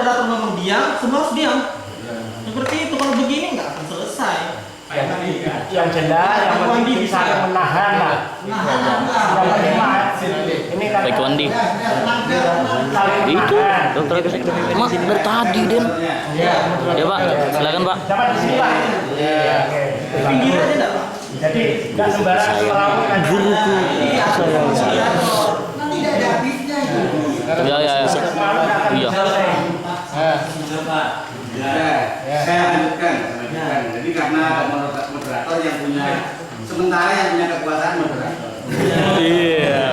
moderator ngomong diam, semua harus diam. Seperti itu, kalau begini nggak akan selesai. Yang jelas, yang penting bisa menahan lah. Ini kan Baik Wandi. saling Itu menahan. dokter Mas dari tadi Den. Ya Pak, silakan Pak. Dapat di sini Pak. Pinggir aja enggak, Pak? Jadi nggak sembarang melakukan Guruku. Nanti tidak ada habisnya itu. Ya. Iya. Saya lanjutkan. Jadi karena moderator yang punya sementara yang punya kekuasaan moderator. Iya.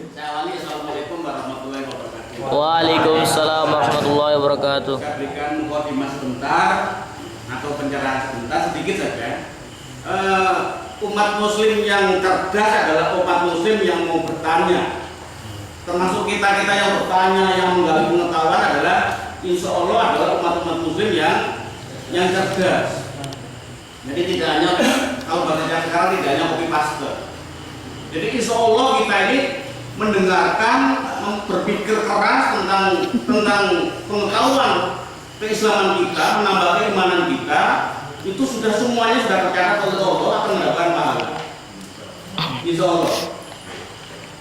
Saya awali assalamualaikum warahmatullahi wabarakatuh. Waalaikumsalam warahmatullahi wabarakatuh. Saya berikan mukadimah sebentar atau pencerahan sebentar sedikit saja. Umat Muslim yang cerdas adalah umat Muslim yang mau bertanya. Termasuk kita yang bertanya, yang menggali pengetahuan adalah insya Allah adalah umat-umat Muslim yang cerdas. Jadi tidak hanya kalau bahasa sekarang tidak hanya copy paste. Jadi insya Allah kita ini mendengarkan, berpikir keras tentang pengetahuan keislaman kita, menambah keimanan kita, itu sudah semuanya sudah tercatat oleh Allah akan mendapatkan pahala. Insya Allah.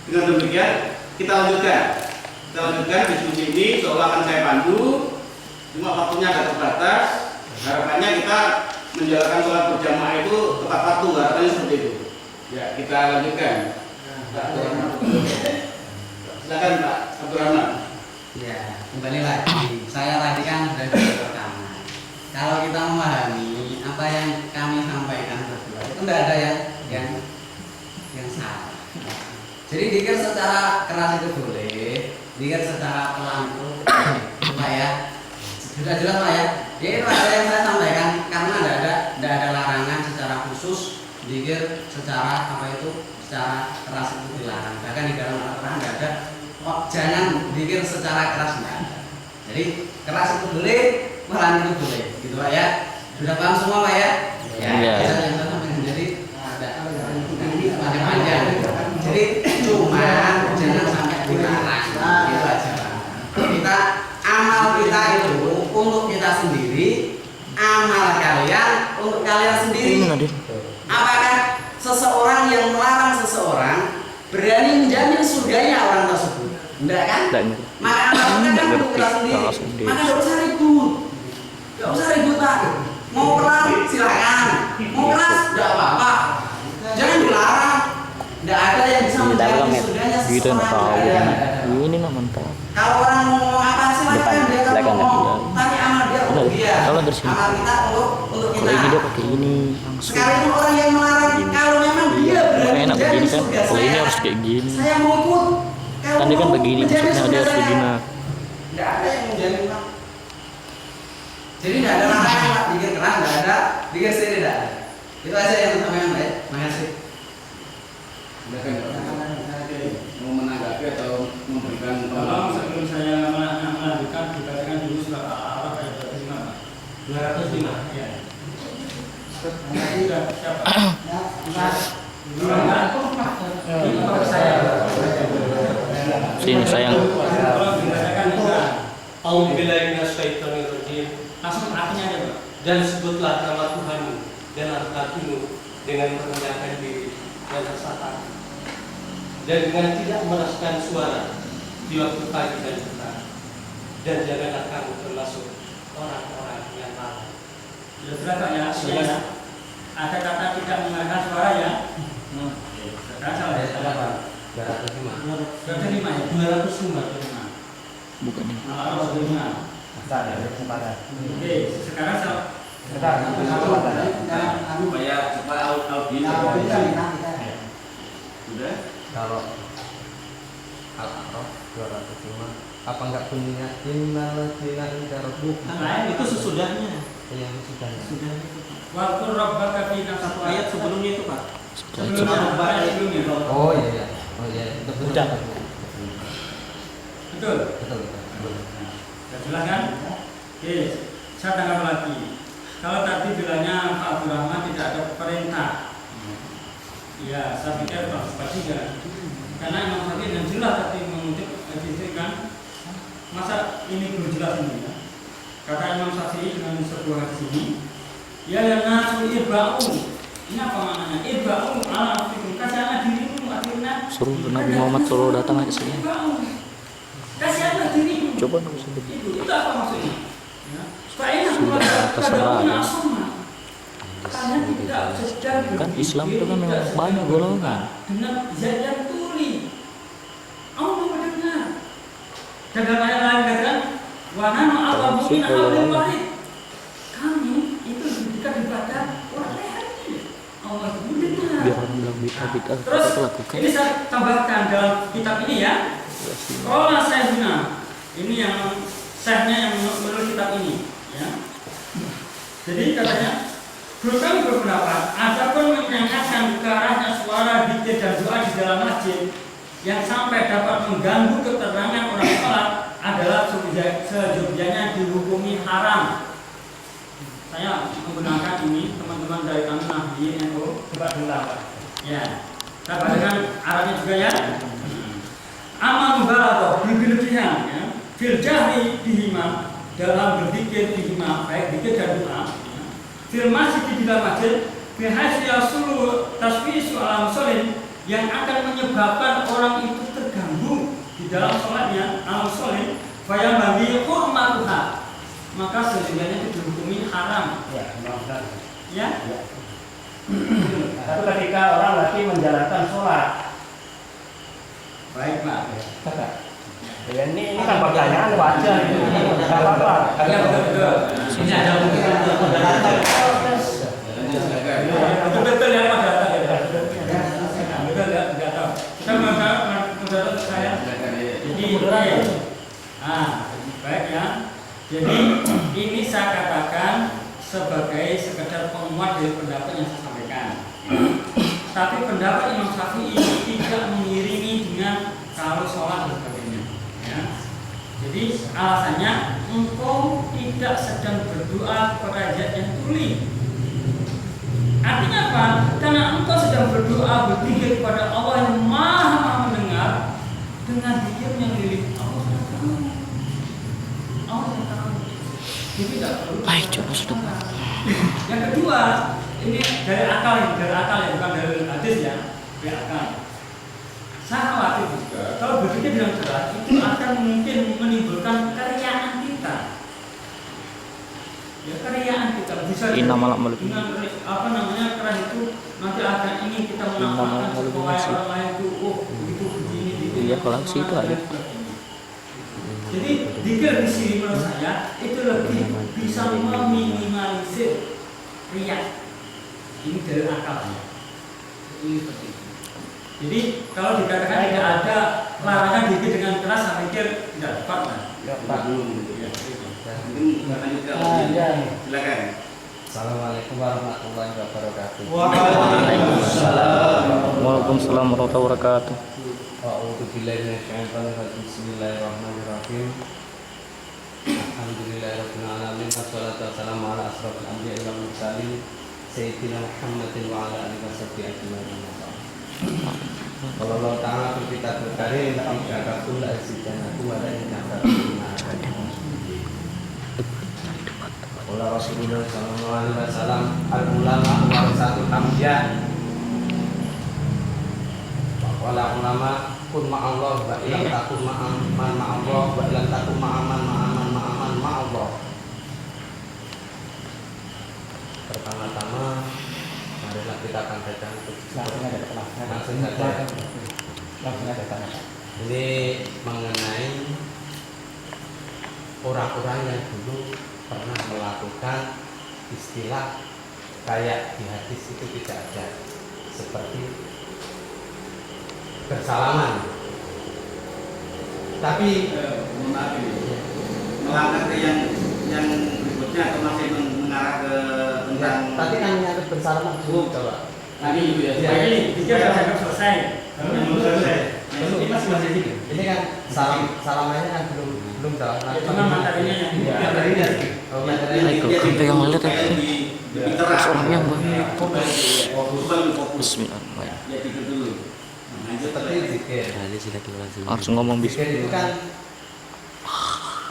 Dengan demikian kita lanjutkan diskusi ini. Seolah akan saya pandu, cuma waktunya agak terbatas. Harapannya kita menjalankan sholat berjamaah itu tepat waktu, harapannya seperti itu. Ya, kita lanjutkan. Silakan Pak Abdurrahman. Ya, kembali lagi. Saya tadi kan sudah di pertama. Kalau kita memahami apa yang kami sampaikan berdua, itu tidak ada yang salah. Jadi dikir secara keras itu boleh, dikir secara pelan itu boleh. Pak ya, sudah jelas Pak ya. Ya itu ada yang saya sampaikan karena tidak ada larangan secara khusus dikir secara secara keras itu dilarang. Bahkan di dalam Al-Quran tidak ada. Oh, jangan dikir secara keras tidak ada. Jadi keras itu boleh, pelan itu boleh, gitu Pak ya. Sudah paham semua Pak ya? Iya. Yang saya sampaikan jadi ada panjang-panjang. Jadi cuma jangan sampai dilarang, gitu aja Pak. Kita amal kita itu untuk kita sendiri, amal kalian untuk kalian sendiri. Apakah seseorang yang melarang seseorang berani menjamin surganya orang tersebut? Enggak kan? Maka amal kita kan untuk kita sendiri. Maka nggak usah ribut Pak. Mau pelan silakan, mau keras tidak apa-apa. Jangan dilarang. Tidak ada yang bisa menjamin surganya Gitu seseorang. tahu. Ini mah mantap. Kalau orang mau ngomong apa silakan dia kan ngomong. Tapi amal dia untuk dia. Kalau dari sini. Amal kita untuk kita. Kalau ini dia pakai ini langsung. Sekarang orang yang melarang kalau memang dia berani Enak begini menjamin kan. surga Kalau ini saya, harus kayak gini. saya mau ikut. Kalau Kan dia kan mau begini, menjamin maksudnya dia surga harus saya, begini. tidak ada yang menjamin Pak. Jadi tidak ada larangan Pak, bikin keras tidak ada, bikin sendiri tidak ada. Itu aja yang sampaikan Pak. Terima kasih. Silakan mau menanggapi atau memberikan Tolong sebelum saya melanjutkan dibacakan dulu surat Al-A'raf ayat 205. Ya. Sudah siapa? Sini sayang. Tolong dibacakan juga. A'udzubillahi minasyaitonirrajim. Langsung artinya aja Pak. Dan sebutlah nama Tuhanmu dan hatimu dengan merendahkan diri dan tersatar, dan dengan tidak meraskan suara di waktu pagi dan petang, dan janganlah kamu termasuk orang-orang yang lalai. Sudah Pak ya. Jelas. Ada kata tidak mengeluarkan suara ya. Sekarang salah ya. 205. 205 ya. 205. Bukan ini. Al-A'raf 205. Oke, sekarang salah. supaya audiens sudah. Kalau Al-A'raf 205 apa enggak bunyinya innalladzina inda rabbika Nah, itu sesudahnya. yang sudah Wa qur rabbaka fi Satu nafsika. ayat sebelumnya itu Pak. Sebelumnya ayat sebelumnya. oh iya itu betul Betul. betul Ya, jelas kan? Oke, saya tangkap lagi. Kalau tadi bilangnya Pak Abdurrahman tidak ada perintah. Ya, saya pikir Pak Bupati kan. Karena Imam Syafi'i dan jelas tadi mengutip hadis kan Masa ini belum jelas ini ya? Kata Imam Syafi'i dengan sebuah hadis ini, ya nasu irba'u. Ini apa maknanya? Irba'u ala fikum, kasihanlah dirimu akhirnya. Suruh Nabi Muhammad suruh datang aja sini. Kasihanlah dirimu. Coba dong sedikit. Itu apa maksudnya? Ya. Supaya Terserah ya. kalian tidak sedang Kan Islam itu kan memang banyak golongan. dengan zat yang tuli. Allah mendengar. Dan dalam ayat lain katakan, wa nahnu aqrabu min hablil warid. Kami itu lebih dekat daripada orang leher ini. Allah mendengar. Biar orang bilang bid'ah Terus kita lakukan. ini saya tambahkan dalam kitab ini ya. Qala Syekhuna. Ini yang syekhnya yang menulis kitab ini ya. Jadi katanya kami berpendapat adapun menyanyikan ke arahnya suara zikir dan doa di dalam masjid yang sampai dapat mengganggu keterangan orang sholat adalah sejujurnya dihukumi haram. Saya menggunakan ini, teman-teman dari kami Nahdliyin NU coba dengar. Ya, saya baca dengan Arabnya juga ya. Amal mubalagah berlebihan ya, fil jahri bihima, dalam berzikir bihima, baik zikir dan doa. Ya. Fil masjid di dalam masjid, bihasyi yasulu tasfisu alam solin, yang akan menyebabkan orang itu terganggu di dalam sholatnya alam solin, faya bagi hurmatuha, maka sejujurnya itu dihukumi haram. Ya, benar. Ya. Tapi ketika orang lagi menjalankan sholat, Baik Pak. ya ini kan pertanyaan wajar, nggak apa-apa. Ya betul. Ini ada mungkin betul ya Pak data ya. Betul ya data. Kita mendapat saya. Jadi baik ya. Jadi ini saya katakan sebagai sekedar penguat dari pendapat yang saya sampaikan. Tapi pendapat Imam Syafi'i tidak mengiringi dengan kalau sholat dan sebagainya. Ya. Jadi alasannya engkau tidak sedang berdoa kepada zat yang tuli. Artinya apa? Karena engkau sedang berdoa berzikir kepada Allah yang maha mendengar dengan zikir yang lirik. Allah sudah tahu. Allah sudah tahu. Jadi tidak perlu. Baik, coba sudah. Yang kedua, ini dari akal ya, bukan dari hadis ya, dari akal. Saya khawatir juga kalau berzikir dengan keras itu akan mungkin menimbulkan keriaan kita. Ya keriaan kita bisa dengan apa namanya keras itu nanti akan ingin kita menampakkan supaya orang lain itu begitu begini. Iya, kalau sih itu ada. Jadi zikir di sini menurut saya itu lebih bisa meminimalisir riya. Ini dari akal ya. Ini seperti itu. Jadi kalau dikatakan tidak ada larangan zikir dengan keras, saya pikir tidak tepat lah. Tepat. Ya, Mungkin silakan. Assalamualaikum warahmatullahi wabarakatuh. Waalaikumsalam warahmatullahi wabarakatuh. A'udzu billahi minasyaitonir rajim. Bismillahirrahmanirrahim. Alhamdulillahirabbil alamin. Wassalatu wassalamu ala asrofil anbiya'i wal mursalin sayyidina Muhammadin wa ala alihi washabbihi ajmain. Kalau Allah Ta'ala berkitab berkarim tidak katul azidanakum wa la inkafatum. Qala Rasulullah sallallahu alaihi wasallam al-ulama warasatul anbiya. Wala ulama kun ma'allah wa ilam takun ma'aman ma'allah wa ilam takun ma'aman ma'allah. Pertama-tama marilah kita akan langsung saja. Ini mengenai orang-orang yang dulu pernah melakukan istilah kayak di hadis itu tidak ada, seperti bersalaman. Tapi melangkah ke yang berikutnya atau masih mengarah ke tentang tadi kan nyari bersalaman dulu coba. tadi itu ya. ini zikir sudah selesai. Belum selesai. Ini masih dikit. Ini kan salamannya kan belum salah. Cuma materinya yang materinya. Oh, materinya. Kan pegang lihat ya. Seorang yang fokus. Bismillahirrahmanirrahim. Ya dikit dulu. Seperti zikir. Harus ngomong Zikir itu kan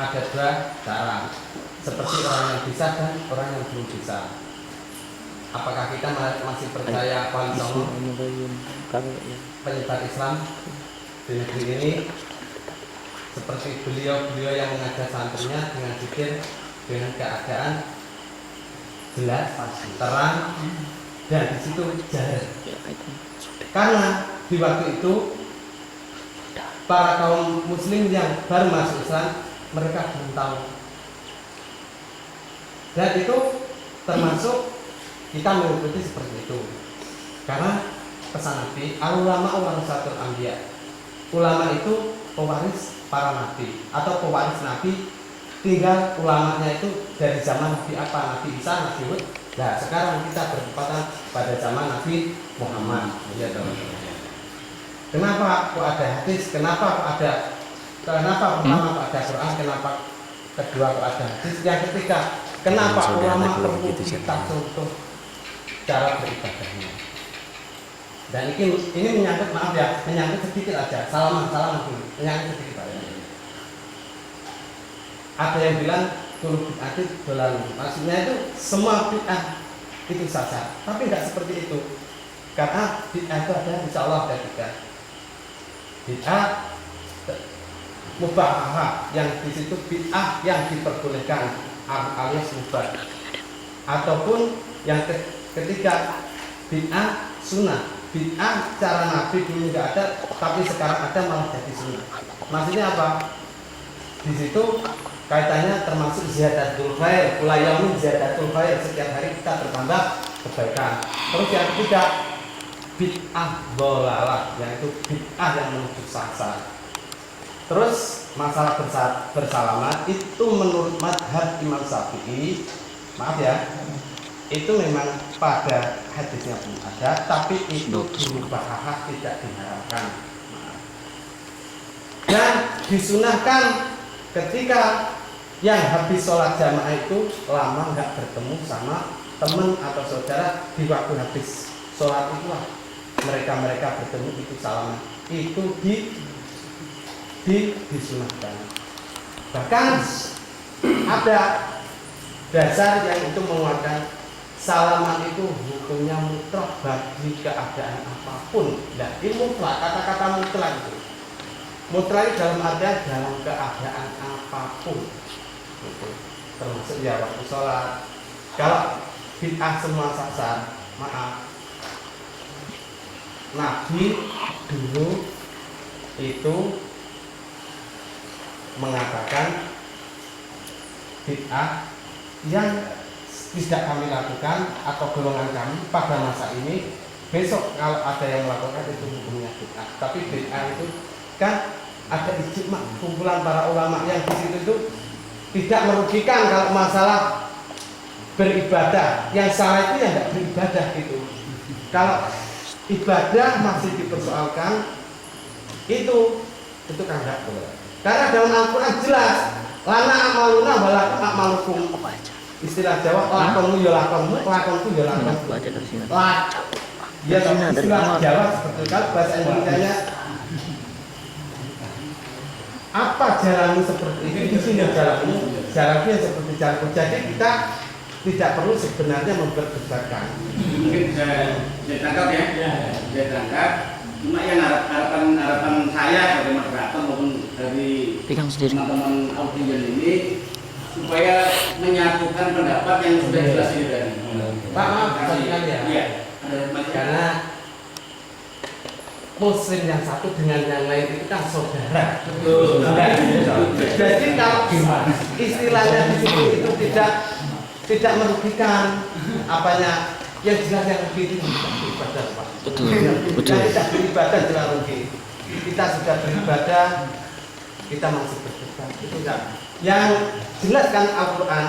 ada dua cara, seperti orang yang bisa dan orang yang belum bisa. Apakah kita masih percaya Wali Songo, penyebar Islam di negeri ini, seperti beliau yang mengajar santrinya dengan zikir, dengan keadaan jelas, terang, dan di situ jahar. Karena di waktu itu para kaum muslim yang baru masuk Islam, mereka belum tahu. Dan itu termasuk kita mengikuti seperti itu. Karena pesan Nabi, al-ulama warasatul anbiya. Ulama itu pewaris para nabi atau pewaris nabi. Tinggal ulamanya itu dari zaman Nabi apa? Nabi Isa, Nabi Hud. Nah, sekarang kita bertepatan pada zaman Nabi Muhammad. Ya, kenapa kok ada hadis? Kenapa pertama kok ada Quran? Kenapa kedua kok ada hadis? Yang ketiga, kenapa ulama perlu kita contoh cara beribadahnya? Dan ini menyangkut, maaf ya, menyangkut sedikit aja. Salaman dulu, menyangkut sedikit aja. Ada yang bilang kullu bid'atin dolalah. Maksudnya itu semua bid'ah itu sasar, tapi tidak seperti itu. Karena bid'ah itu ada, insya Allah ada tiga. Bid'ah mubahah, yang di situ bid'ah yang diperbolehkan alias mubah. Ataupun yang ketiga bid'ah sunnah. Bid'ah cara Nabi dulu nggak ada, tapi sekarang ada malah jadi sunnah. Maksudnya apa? Di situ kaitannya termasuk ziyadatul khair, ulayamun ziyadatul khair, setiap hari kita bertambah kebaikan. Terus yang ketiga bid'ah dhalalah, yaitu bid'ah yang menuju sesat. Terus masalah bersalamat itu menurut madhab Imam Syafi'i, maaf ya, itu memang pada hadisnya pun ada, tapi itu mubahah, tidak diharapkan. Dan disunahkan ketika yang habis sholat jamaah itu lama nggak bertemu sama teman atau saudara, di waktu habis sholat itulah mereka bertemu, itu salaman, itu disunahkan. Bahkan ada dasar yang itu menguatkan salaman itu hukumnya mutlak bagi keadaan apapun. Nah, ini mutlak, kata-kata mutlak itu mutlak dalam artian dalam keadaan apapun itu, termasuk ya waktu sholat. Kalau bid'ah semua sasar, maaf, Nabi dulu itu mengatakan bid'ah yang tidak kami lakukan atau golongan kami pada masa ini, besok kalau ada yang melakukan itu hukumnya bid'ah. Tapi bid'ah itu kan ada ijma, kumpulan para ulama yang di situ itu tidak merugikan kalau masalah beribadah. Yang salah itu yang tidak beribadah gitu. Kalau ibadah masih dipersoalkan, itu kan tidak boleh. Karena dalam Al-Quran jelas, lana amaluna walakum amalukum. Istilah Jawa, lakonmu ya lakonmu, lakonku ya lakonku. Ya, istilah Jawa seperti itu. Bahasa Indonesianya, apa jalanmu seperti ini, di sini jalanmu seperti jalanku. Jadi kita tidak perlu sebenarnya memperdebatkan. Mungkin saya tangkap ya, saya tangkap. Cuma yang harapan saya sebagai moderator maupun dari teman-teman audiens ini, supaya menyatukan pendapat yang sudah jelas ini tadi. Pak, maaf, ya. Karena Muslim yang satu dengan yang lain itu kan saudara. Betul. Jadi kalau istilahnya di situ itu tidak merugikan apanya, yang jelas yang rugi itu beribadah, Pak. Betul. Yang tidak beribadah jelas rugi. Kita sudah beribadah, kita masih berdebat, itu enggak. Yang jelas kan Al-Quran,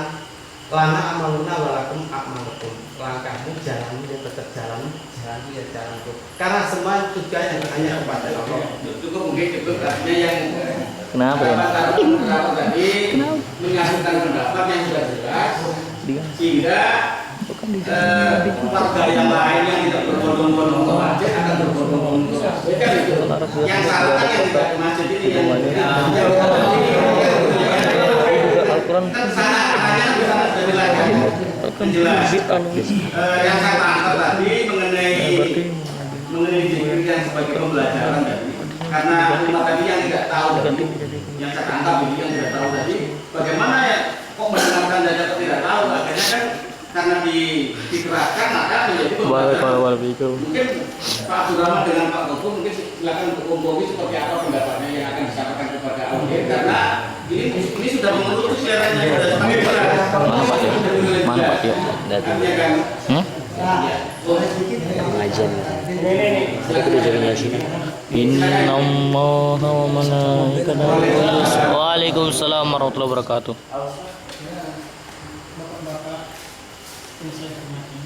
lana amaluna walakum a'malukum. Langkahmu, jalanmu, ya tetap jalanmu ya jalanku. Karena semua tujuannya hanya kepada Allah. Cukup mungkin cukup, artinya yang Kenapa ya? Kenapa tadi menyatukan pendapat yang sudah jelas, sehingga warga yang lain yang tidak berbondong-bondong ke masjid akan berbondong-bondong ke masjid, kan itu. Yang salah kan yang tidak ke masjid ini yang Quran. Kita kesana arahnya di sana sudah dilayani. Jelas. Yang saya tangkap tadi mengenai zikir yang sebagai pembelajaran tadi, karena umat tadi yang tidak tahu tadi, yang saya tangkap ini yang tidak tahu tadi, bagaimana ya kok mendengarkan dan dapat tidak tahu, akhirnya kan karena dikerahkan maka menjadi pembelajaran. Mungkin Pak Abdurrahman dengan Pak Gofur mungkin silakan untuk kompromi seperti apa pendapatnya yang akan disampaikan kepada audiens, karena ini sudah mengerucut siarannya sudah semakin berat. Manfaat ya. Artinya kan Pengajian. Aku udah jalan sini. Innallaha wa malaikatahu. Waalaikumsalam warahmatullahi wabarakatuh. Bapak-bapak yang saya hormati,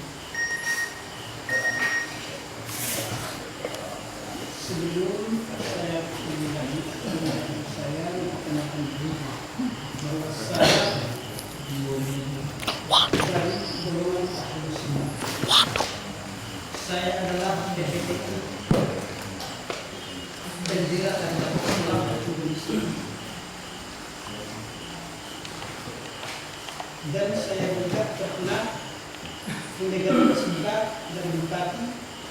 sebelum saya memulai, saya memperkenalkan diri bahwa saya dari golongan Ahlus Sunnah. Saya adalah DPTI dan tidak ada ulama Indonesia. Dan saya juga pernah menegakkan sembah dan bupati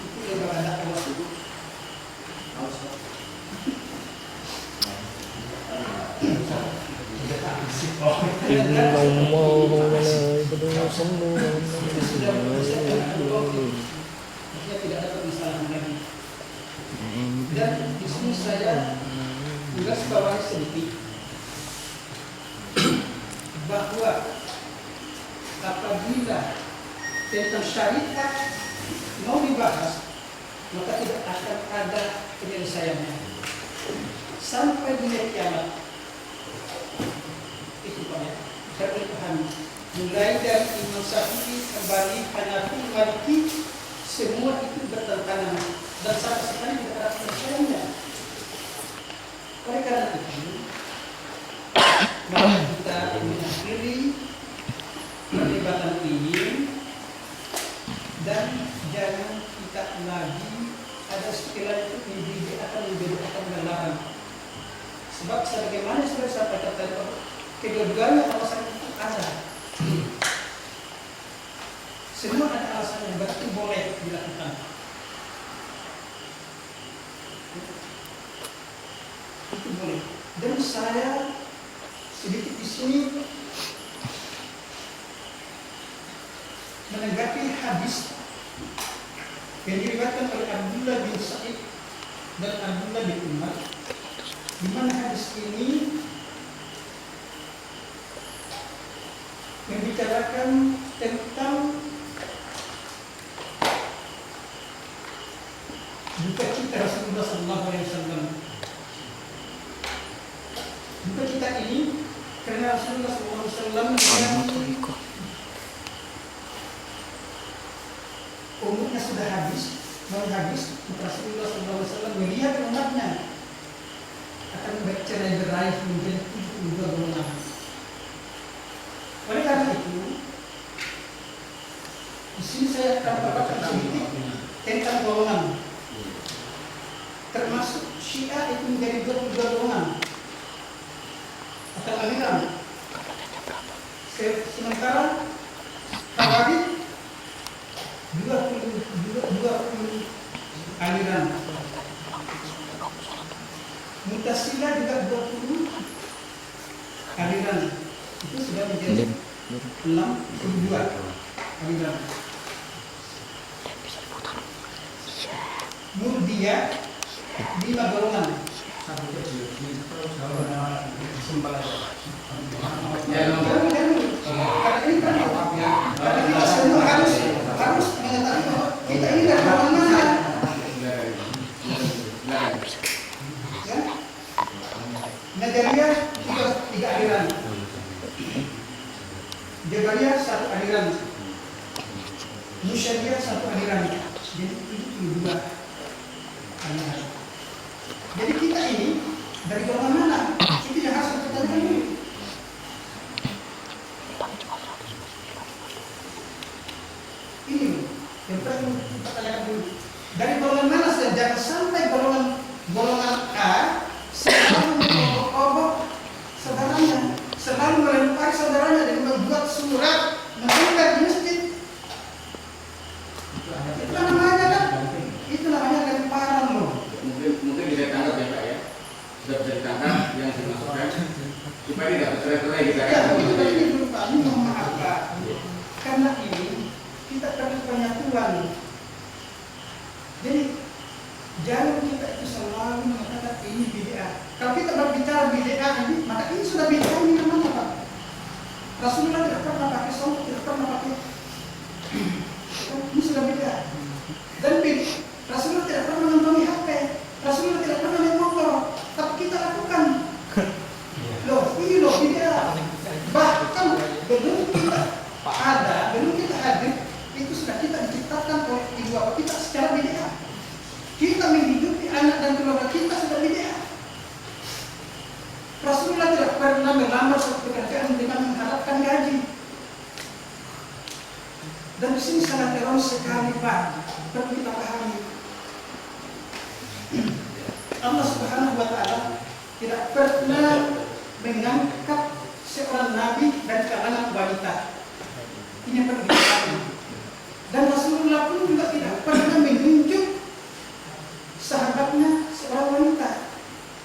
itu kepada Allah. Maksudnya tidak ada permasalahan lagi. Dan di sini saya garis bawahi sedikit bahwa apabila tentang syariat mau dibahas, maka tidak akan ada penyelesaiannya sampai di hari kiamat. Itu Pak ya, saya boleh pahami. Mulai dari Imam Syafi'i, Hambali, Hanafi, Maliki, semua itu bertentangan dan sama sekali tidak ada penyelesaiannya. Oleh karena itu, maka kita mengakhiri perdebatan ini dan jangan kita lagi ada istilah itu akan melarang. Sebab sebagaimana sudah saya katakan tadi, kedua-duanya alasan itu ada. Semua ada alasan yang berarti boleh dilakukan. Itu boleh. Dan saya sedikit di sini menanggapi hadis yang diriwayatkan oleh Abdullah bin Sa'id dan Abdullah bin Umar, di mana hadis ini membicarakan tentang duka cita Rasulullah SAW. Duka cita ini karena Rasulullah SAW umurnya sudah habis, Rasulullah SAW melihat umatnya akan bercerai-berai menjadi 72 golongan. Oleh karena itu, di sini saya akan bawakan sedikit tentang golongan. Termasuk Syiah itu menjadi 22 golongan atau aliran. Sementara Khawarij 20 aliran. Mu'tazilah juga 20 aliran. Itu sudah menjadi 62 aliran. Murji'ah 5 golongan. Karena kita semua harus mengetahui bahwa kita ini dari mana. Ya? Najariyah 3 aliran. Jabariyah 1 aliran. Musyadiyah 1 aliran. Jadi 72 aliran. Jadi kita ini dari golongan mana? Itu yang harus kita ketahui. Ini yang perlu kita tanyakan dulu. Dari golongan mana saja? Jangan sampai golongan A selalu mengobok-obok saudaranya, selalu melempar mencari saudaranya dan membuat surat mengikat di masjid. Itu namanya lemparan loh. Mungkin bisa ditangkap ya Pak ya. Sudah bisa ditangkap yang dimasukkan supaya tidak bercerai-cerai kita. Ya, itu tadi dulu Pak, ini mohon maaf Pak. Karena ini kita perlu penyatuan. Jadi jangan kita itu selalu mengatakan ini bid'ah. Kalau kita berbicara bid'ah ini, maka ini sudah bid'ah ini namanya Pak. Rasulullah tidak pernah pakai sholat, tidak pernah pakai. Ini sudah bid'ah. Dan Rasulullah tidak pernah mengantongi HP. Rasulullah tidak pernah naik motor. Tapi kita lakukan. Loh, ini loh bid'ah. Bahkan belum kita ada, belum kita hadir, itu sudah kita diciptakan oleh ibu bapak kita secara bid'ah. Kita menghidupi anak dan keluarga kita sudah bid'ah. Rasulullah tidak pernah melamar suatu pekerjaan dengan mengharapkan gaji. Dan di sini sangat terang sekali Pak, perlu kita pahami. Allah Subhanahu wa Ta'ala tidak pernah mengangkat seorang nabi dari kalangan wanita. Ini yang perlu kita pahami. Dan Rasulullah pun juga tidak pernah menunjuk sahabatnya seorang wanita.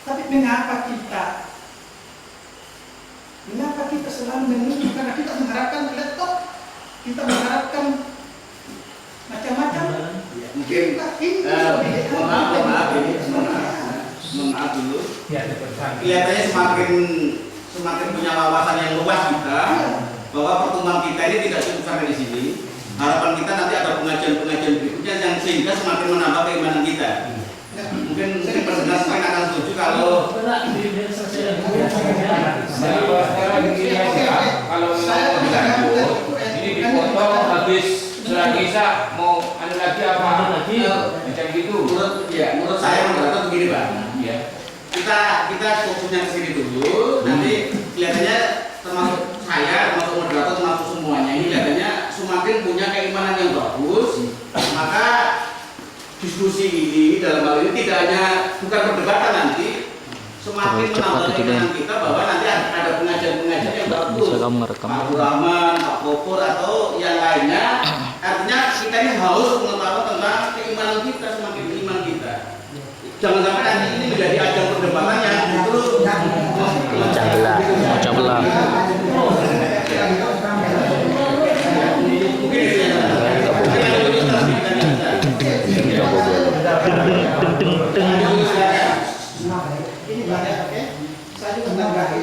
Tapi mengapa kita selalu menunjuk? Karena kita mengharapkan laptop, kita mengharapkan macam-macam. Mungkin maaf dulu. Kelihatannya semakin punya wawasan yang luas kita bahwa pertemuan kita ini tidak cukup sampai di sini. Harapan kita nanti ada pengajian-pengajian berikutnya yang sehingga semakin menambah keimanan kita. Mungkin pendengar semakin akan setuju kalau ini dipotong habis setelah kisah mau anu lagi apa macam gitu. Menurut saya moderator begini Pak. Ya. Kita fokusnya ke sini dulu. Nanti kelihatannya termasuk saya, termasuk moderator, termasuk semuanya ini kelihatannya semakin punya keimanan yang bagus. Maka diskusi ini dalam hal ini tidak hanya bukan perdebatan nanti, semakin menambah keimanan kita bahwa nanti ada pengajian-pengajian yang bagus. Pak Rahman, Pak Kopor atau yang lainnya. Artinya kita ini harus mengetahui tentang keimanan kita, semakin iman kita. Jangan sampai nanti ini menjadi ajang perdebatan yang justru Macam belah.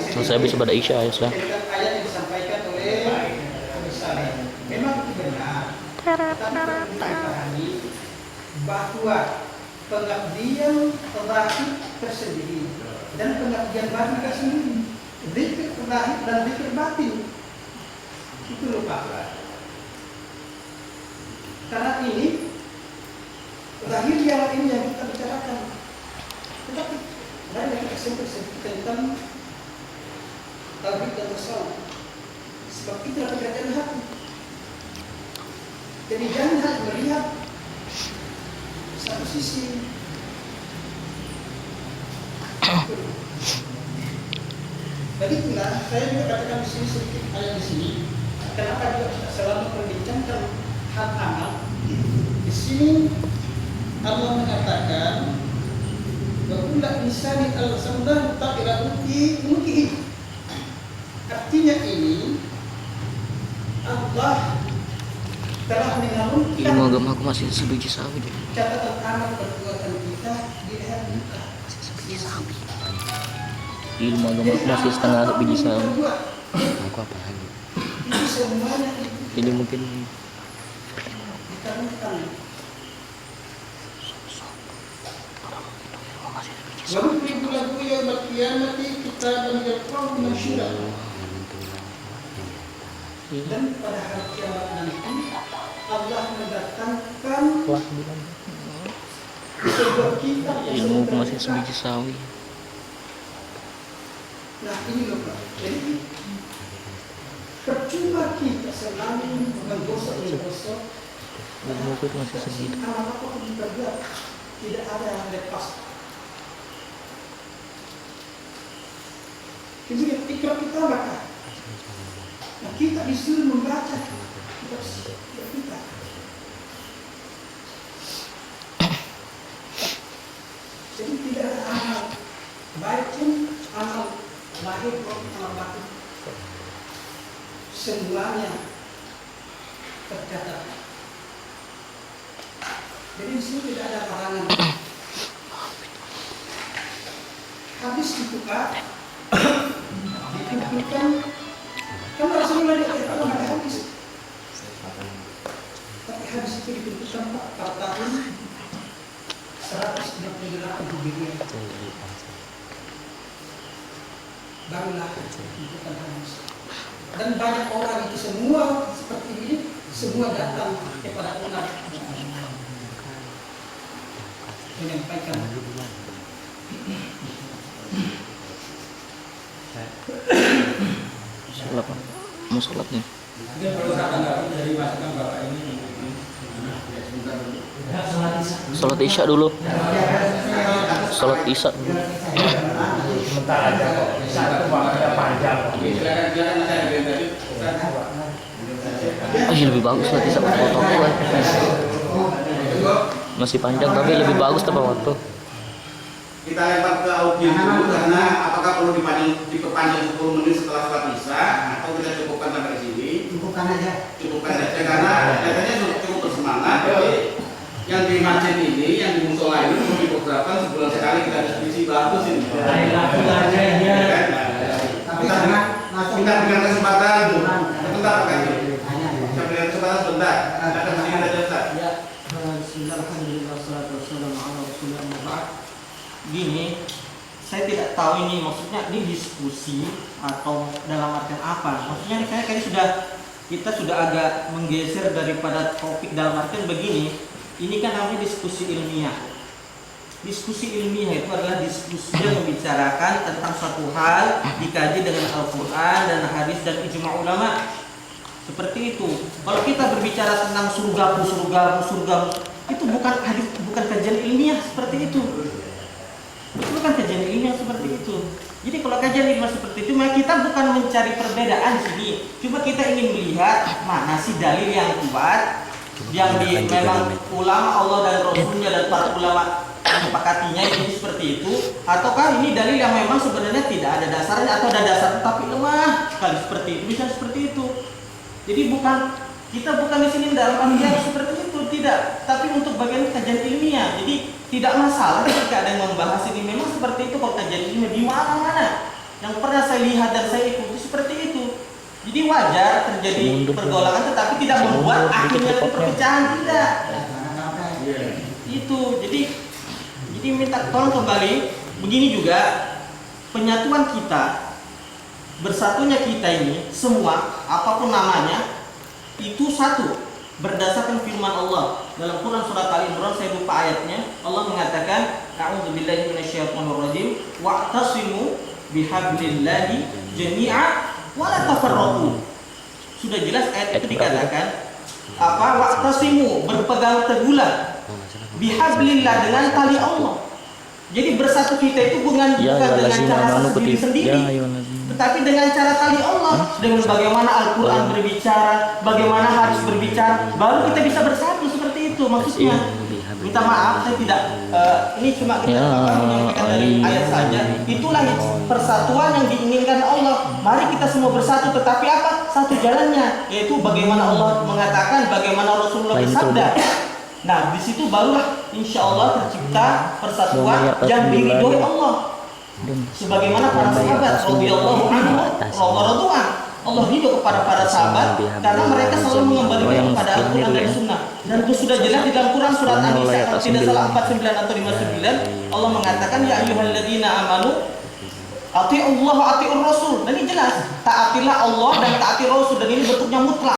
Selesai habis pada Isya ya sudah. Ayat yang disampaikan oleh Ustaz. Memang itu benar. Tapi dipahami bahwa pengabdian zahir tersendiri dan pengabdian batin tersendiri, zikir zahir dan zikir batin itu lupa. Karena ini zahir yang ini yang kita bicarakan, tetapi dari yang kita sebut tentang tauhid dan tasawuf, sebab itu adalah pekerjaan hati. Jadi jangan hanya melihat satu sisi. Jadi itulah saya juga katakan di sini sedikit ayat di sini. Kenapa juga kita selalu membincangkan hal amal? Di sini Allah mengatakan bahwa insani al-samdan ta'ila uki. Artinya ini Allah telah mengalunkan Ilmu agama aku masih sebiji sawi. catatan amal perbuatan kita di leher muka. Ilmu agama aku masih setengah sebiji sawi. Aku apa lagi? Ini semuanya itu Ini mungkin dikarenakan. Lalu lagu yang berkiamati kita menjatuhkan masyarakat. Dan pada hari kiamat nanti Allah mendatangkan sebuah kitab yang ilmu aku masih sebiji sawi. Nah ini loh Pak. Jadi percuma kita selalu menggosok Ilmu aku masih segitu. amal apa pun diperbuat, tidak ada yang lepas. Kemudian ikrar kita maka Nah, kita disuruh membaca kitab kita. Jadi tidak ada amal baik pun amal lahir maupun amal batin, semuanya tercatat. Jadi di sini tidak ada larangan. Habis dibuka, dikumpulkan. Kan Rasulullah kalau ada habis. Tapi habis itu dikumpulkan 4 tahun 168 Hijriah. Barulah dikumpulkan habis. Dan banyak orang itu semua seperti ini, semua datang kepada Umar menyampaikan Sholat Pak. Mau sholat nih. Mungkin perlu saya tanggapi dari masukan Bapak ini. Sholat Isya dulu. Sholat Isya. Sebentar aja kok. Isya itu waktunya panjang. Oh iya, lebih bagus sholat Isya pakai waktu kan. Masih panjang tapi lebih bagus tanpa waktu. Kita lempar ke audio dulu karena apakah perlu diperpanjang 10 menit setelah sholat Isya atau kita cukupkan sampai sini? cukupkan aja Karena katanya cukup bersemangat. Jadi yang di masjid ini, yang di musola ini perlu diprogramkan sebulan sekali kita diskusi bagus ini. Kita berikan kesempatan sebentar Pak. Kita berikan kesempatan sebentar. Ada sedikit saja Ustaz. Ya, bismillahirrahmanirrahim. Wassalatu wassalamu ala rasulillah. Gini, saya tidak tahu ini maksudnya ini diskusi atau dalam artian apa. Maksudnya kita sudah agak menggeser daripada topik dalam artian begini. Ini kan namanya diskusi ilmiah. Diskusi ilmiah itu adalah diskusi yang membicarakan tentang suatu hal dikaji dengan Al-Quran dan hadis dan ijma' ulama. Seperti itu. Kalau kita berbicara tentang surga, itu bukan hadis, bukan kajian ilmiah seperti itu. Itu bukan kajian ilmiah seperti itu. Jadi kalau kajian ilmiah seperti itu, maka kita bukan mencari perbedaan di sini. Cuma kita ingin melihat mana sih dalil yang kuat, yang memang ulama Allah dan Rasulnya dan para ulama menyepakatinya ini seperti itu, ataukah ini dalil yang memang sebenarnya tidak ada dasarnya atau ada dasar tapi lemah sekali seperti itu, bisa seperti itu. Jadi kita bukan di sini dalam artian seperti itu, tidak. Tapi untuk bagian kajian ilmiah, jadi tidak masalah ketika ada yang membahas ini memang seperti itu. Kalau kajian ilmiah di mana-mana yang pernah saya lihat dan saya ikuti seperti itu. Jadi wajar terjadi pergolakan, tetapi tidak membuat akhirnya perpecahan, tidak. Itu jadi minta tolong kembali. Begini juga penyatuan kita, bersatunya kita ini semua apapun namanya itu satu berdasarkan firman Allah dalam Quran surat Ali Imran, saya lupa ayatnya. Allah mengatakan a'udzubillahi minasyaitonirrajim wa'tasimu bihablillahi jami'a wa la tafarraqu. Sudah jelas ayat itu dikatakan apa? Wa'tasimu, berpegang teguhlah bihablillah, dengan tali Allah. Jadi bersatu kita itu bukan dengan cara sendiri-sendiri, tetapi dengan cara tali Allah, dengan bagaimana Al-Quran berbicara, bagaimana hadis berbicara, baru kita bisa bersatu seperti itu. Maksudnya, minta maaf saya tidak, ini cuma kita menyampaikan dari ayat saja. Itulah persatuan yang diinginkan Allah. Mari kita semua bersatu, tetapi apa? Satu jalannya, yaitu bagaimana Allah mengatakan, bagaimana Rasulullah bersabda. Nah, di situ barulah insya Allah tercipta persatuan yang diridhoi Allah. Sebagaimana para sahabat radhiyallahu anhu radhiyallahu Allah ridho kepada para sahabat karena mereka selalu mengembalikan kepada Al-Quran dan Sunnah. Dan itu sudah jelas di dalam Quran surat An-Nisa kalau tidak salah 49 atau 59, Allah mengatakan ya ayyuhalladzina amanu atii'ullah wa atii'ur rasul. Dan ini jelas, taatilah Allah dan taati Rasul, dan ini bentuknya mutlak.